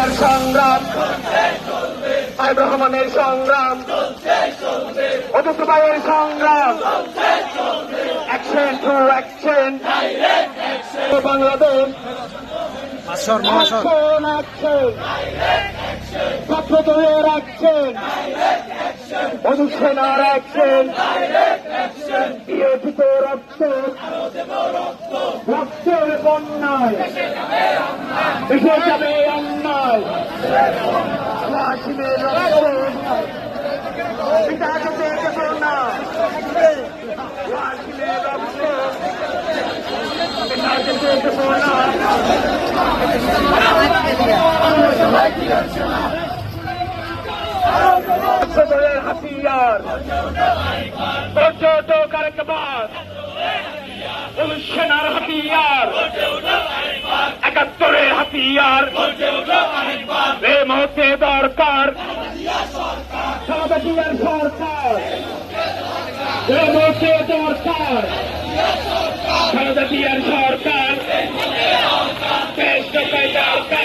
জিয়ার সংগ্রাম, তারেক রহমানের সংগ্রাম, অদূত ভাইয়ের সংগ্রাম, action to action, Bangladesh action action, ছাত্রদলের অ্যাকশন, অনুপ সেনার অ্যাকশন, বিরোধিত রক্ত, রক্তের বন্যায় এসে যাবে অন্যায়, ওয়াসিমের রক্ত পিতা যেতে দেব না, ওয়াসিমের রক্ত পিতা যেতে দেব না। ছাত্রদলের হাতিয়ার পর্যটক আরেকবার, অনুপ সেনার হাতিয়ার, ৭১-এর হাতিয়ার, এই মুহূর্তে দরকার খালেদা জিয়ার সরকার, এই মুহূর্তে দরকার খালেদা জিয়ার সরকার, দেশ দরকার।